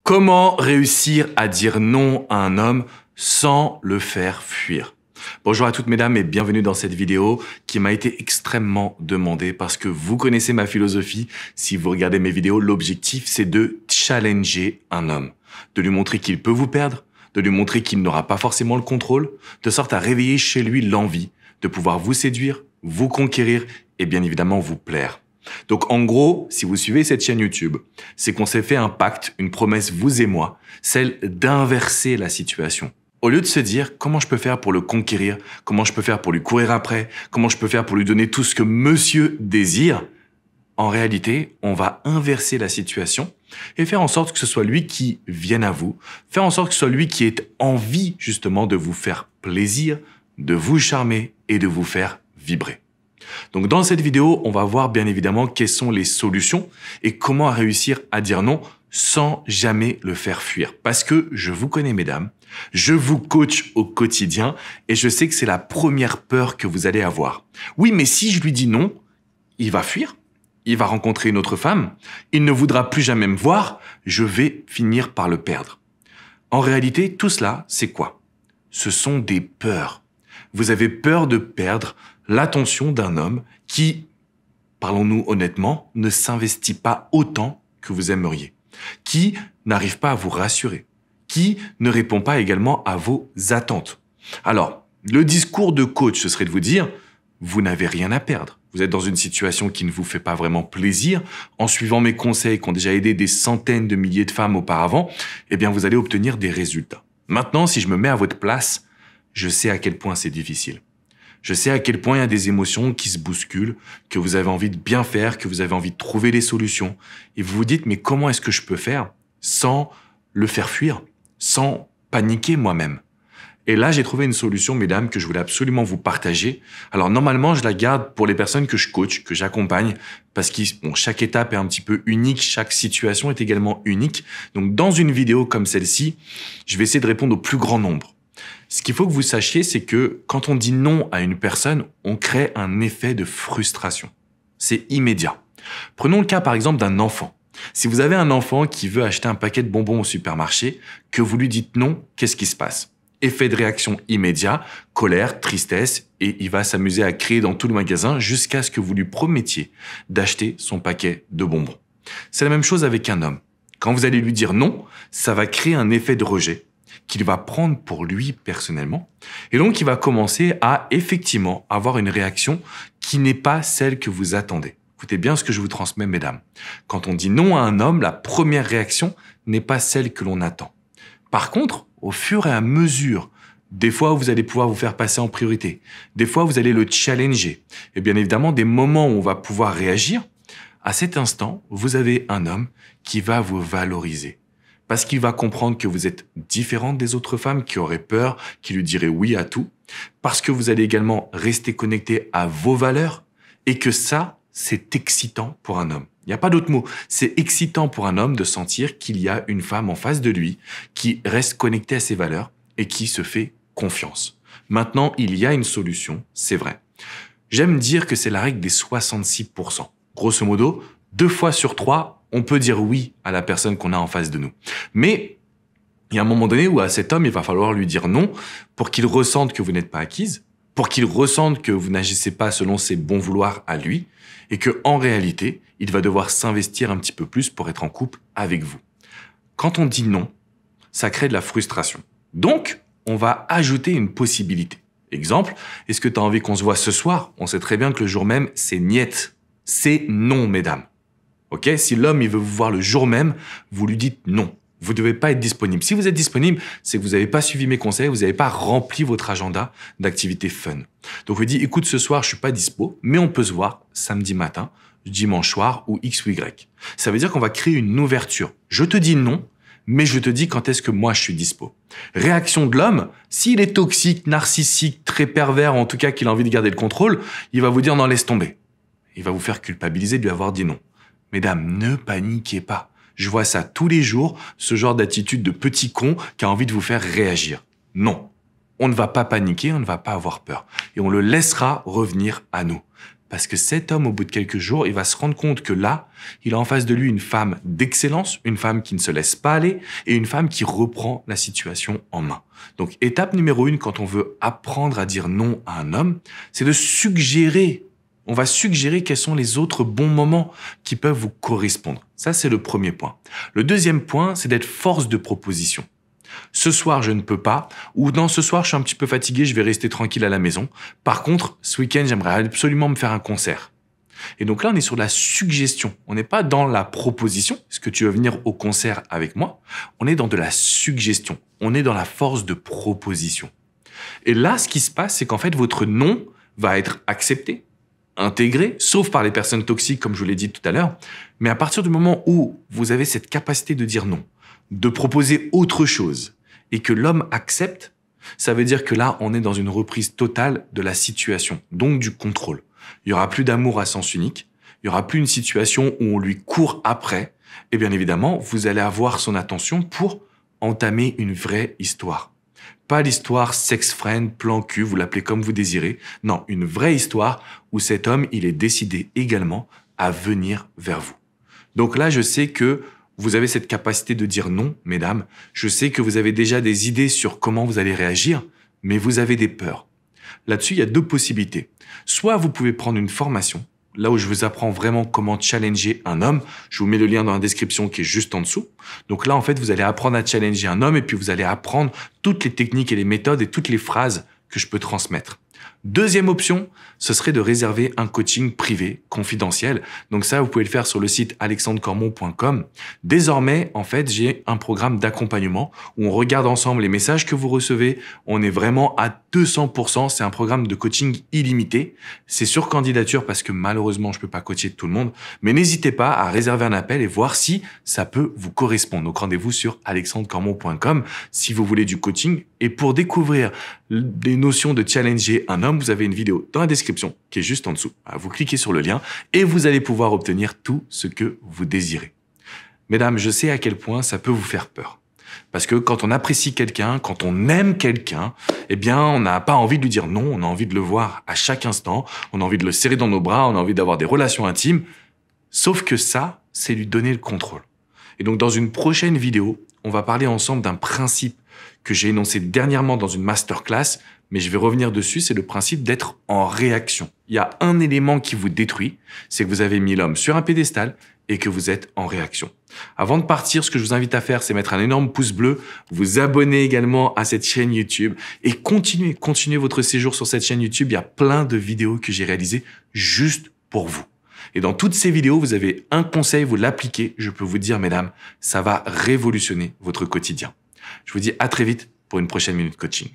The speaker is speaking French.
Comment réussir à dire non à un homme sans le faire fuir? Bonjour à toutes mesdames et bienvenue dans cette vidéo qui m'a été extrêmement demandée parce que vous connaissez ma philosophie. Si vous regardez mes vidéos, l'objectif c'est de challenger un homme, de lui montrer qu'il peut vous perdre, de lui montrer qu'il n'aura pas forcément le contrôle, de sorte à réveiller chez lui l'envie de pouvoir vous séduire, vous conquérir et bien évidemment vous plaire. Donc en gros, si vous suivez cette chaîne YouTube, c'est qu'on s'est fait un pacte, une promesse, vous et moi, celle d'inverser la situation. Au lieu de se dire comment je peux faire pour le conquérir, comment je peux faire pour lui courir après, comment je peux faire pour lui donner tout ce que monsieur désire, en réalité, on va inverser la situation et faire en sorte que ce soit lui qui vienne à vous, faire en sorte que ce soit lui qui ait envie justement de vous faire plaisir, de vous charmer et de vous faire vibrer. Donc dans cette vidéo, on va voir bien évidemment quelles sont les solutions et comment réussir à dire non sans jamais le faire fuir. Parce que je vous connais mesdames, je vous coach au quotidien et je sais que c'est la première peur que vous allez avoir. Oui, mais si je lui dis non, il va fuir, il va rencontrer une autre femme, il ne voudra plus jamais me voir, je vais finir par le perdre. En réalité, tout cela, c'est quoi? Ce sont des peurs. Vous avez peur de perdre l'attention d'un homme qui, parlons-nous honnêtement, ne s'investit pas autant que vous aimeriez, qui n'arrive pas à vous rassurer, qui ne répond pas également à vos attentes. Alors, le discours de coach, ce serait de vous dire, vous n'avez rien à perdre. Vous êtes dans une situation qui ne vous fait pas vraiment plaisir. En suivant mes conseils qui ont déjà aidé des centaines de milliers de femmes auparavant, eh bien, vous allez obtenir des résultats. Maintenant, si je me mets à votre place, je sais à quel point c'est difficile. Je sais à quel point il y a des émotions qui se bousculent, que vous avez envie de bien faire, que vous avez envie de trouver des solutions. Et vous vous dites, mais comment est-ce que je peux faire sans le faire fuir, sans paniquer moi-même? Et là, j'ai trouvé une solution, mesdames, que je voulais absolument vous partager. Alors, normalement, je la garde pour les personnes que je coach, que j'accompagne, parce que chaque étape est un petit peu unique, chaque situation est également unique. Donc, dans une vidéo comme celle-ci, je vais essayer de répondre au plus grand nombre. Ce qu'il faut que vous sachiez, c'est que quand on dit non à une personne, on crée un effet de frustration. C'est immédiat. Prenons le cas par exemple d'un enfant. Si vous avez un enfant qui veut acheter un paquet de bonbons au supermarché, que vous lui dites non, qu'est-ce qui se passe? Effet de réaction immédiat, colère, tristesse, et il va s'amuser à crier dans tout le magasin jusqu'à ce que vous lui promettiez d'acheter son paquet de bonbons. C'est la même chose avec un homme. Quand vous allez lui dire non, ça va créer un effet de rejet qu'il va prendre pour lui personnellement. Et donc, il va commencer à effectivement avoir une réaction qui n'est pas celle que vous attendez. Écoutez bien ce que je vous transmets, mesdames. Quand on dit non à un homme, la première réaction n'est pas celle que l'on attend. Par contre, au fur et à mesure, des fois, vous allez pouvoir vous faire passer en priorité. Des fois, vous allez le challenger. Et bien évidemment, des moments où on va pouvoir réagir, à cet instant, vous avez un homme qui va vous valoriser. Parce qu'il va comprendre que vous êtes différente des autres femmes qui auraient peur, qui lui diraient oui à tout. Parce que vous allez également rester connecté à vos valeurs et que ça, c'est excitant pour un homme. Il n'y a pas d'autre mot. C'est excitant pour un homme de sentir qu'il y a une femme en face de lui qui reste connectée à ses valeurs et qui se fait confiance. Maintenant, il y a une solution, c'est vrai. J'aime dire que c'est la règle des 66%. Grosso modo, 2 fois sur 3, on peut dire oui à la personne qu'on a en face de nous. Mais il y a un moment donné où à cet homme, il va falloir lui dire non pour qu'il ressente que vous n'êtes pas acquise, pour qu'il ressente que vous n'agissez pas selon ses bons vouloirs à lui et que en réalité, il va devoir s'investir un petit peu plus pour être en couple avec vous. Quand on dit non, ça crée de la frustration. Donc, on va ajouter une possibilité. Exemple, est-ce que tu as envie qu'on se voit ce soir? On sait très bien que le jour même, c'est niet. C'est non, mesdames. Ok? Si l'homme il veut vous voir le jour même, vous lui dites non. Vous ne devez pas être disponible. Si vous êtes disponible, c'est que vous n'avez pas suivi mes conseils, vous n'avez pas rempli votre agenda d'activités fun. Donc vous dites, écoute, ce soir, je suis pas dispo, mais on peut se voir samedi matin, dimanche soir ou X ou Y. Ça veut dire qu'on va créer une ouverture. Je te dis non, mais je te dis quand est-ce que moi je suis dispo. Réaction de l'homme, s'il est toxique, narcissique, très pervers, en tout cas qu'il a envie de garder le contrôle, il va vous dire non, laisse tomber. Il va vous faire culpabiliser de lui avoir dit non. Mesdames, ne paniquez pas. Je vois ça tous les jours, ce genre d'attitude de petit con qui a envie de vous faire réagir. Non, on ne va pas paniquer, on ne va pas avoir peur. Et on le laissera revenir à nous. Parce que cet homme, au bout de quelques jours, il va se rendre compte que là, il a en face de lui une femme d'excellence, une femme qui ne se laisse pas aller et une femme qui reprend la situation en main. Donc, étape numéro 1, quand on veut apprendre à dire non à un homme, c'est de suggérer. On va suggérer quels sont les autres bons moments qui peuvent vous correspondre. Ça, c'est le premier point. Le deuxième point, c'est d'être force de proposition. Ce soir, je ne peux pas, ou non, ce soir, je suis un petit peu fatigué, je vais rester tranquille à la maison. Par contre, ce week-end, j'aimerais absolument me faire un concert. Et donc là, on est sur la suggestion. On n'est pas dans la proposition. Est-ce que tu veux venir au concert avec moi? On est dans de la suggestion. On est dans la force de proposition. Et là, ce qui se passe, c'est qu'en fait, votre non va être accepté, intégré, sauf par les personnes toxiques, comme je vous l'ai dit tout à l'heure. Mais à partir du moment où vous avez cette capacité de dire non, de proposer autre chose et que l'homme accepte, ça veut dire que là, on est dans une reprise totale de la situation, donc du contrôle. Il y aura plus d'amour à sens unique, il y aura plus une situation où on lui court après, et bien évidemment, vous allez avoir son attention pour entamer une vraie histoire. Pas l'histoire sex-friend, plan cul, vous l'appelez comme vous désirez. Non, une vraie histoire où cet homme, il est décidé également à venir vers vous. Donc là, je sais que vous avez cette capacité de dire non, mesdames. Je sais que vous avez déjà des idées sur comment vous allez réagir, mais vous avez des peurs. Là-dessus, il y a deux possibilités. Soit vous pouvez prendre une formation, là où je vous apprends vraiment comment challenger un homme. Je vous mets le lien dans la description qui est juste en dessous. Donc là, en fait, vous allez apprendre à challenger un homme et puis vous allez apprendre toutes les techniques et les méthodes et toutes les phrases que je peux transmettre. Deuxième option, ce serait de réserver un coaching privé, confidentiel. Donc ça, vous pouvez le faire sur le site alexandrecormon.com. Désormais, en fait, j'ai un programme d'accompagnement où on regarde ensemble les messages que vous recevez. On est vraiment à 200%. C'est un programme de coaching illimité. C'est sur candidature parce que malheureusement, je peux pas coacher tout le monde. Mais n'hésitez pas à réserver un appel et voir si ça peut vous correspondre. Donc rendez-vous sur alexandrecormon.com si vous voulez du coaching. Et pour découvrir des notions de challenger un homme, vous avez une vidéo dans la description qui est juste en dessous. Vous cliquez sur le lien et vous allez pouvoir obtenir tout ce que vous désirez. Mesdames, je sais à quel point ça peut vous faire peur. Parce que quand on apprécie quelqu'un, quand on aime quelqu'un, eh bien, on n'a pas envie de lui dire non, on a envie de le voir à chaque instant, on a envie de le serrer dans nos bras, on a envie d'avoir des relations intimes. Sauf que ça, c'est lui donner le contrôle. Et donc, dans une prochaine vidéo, on va parler ensemble d'un principe que j'ai énoncé dernièrement dans une masterclass, mais je vais revenir dessus, c'est le principe d'être en réaction. Il y a un élément qui vous détruit, c'est que vous avez mis l'homme sur un pédestal et que vous êtes en réaction. Avant de partir, ce que je vous invite à faire, c'est mettre un énorme pouce bleu, vous abonner également à cette chaîne YouTube et continuez votre séjour sur cette chaîne YouTube. Il y a plein de vidéos que j'ai réalisées juste pour vous. Et dans toutes ces vidéos, vous avez un conseil, vous l'appliquez. Je peux vous dire, mesdames, ça va révolutionner votre quotidien. Je vous dis à très vite pour une prochaine Minute Coaching.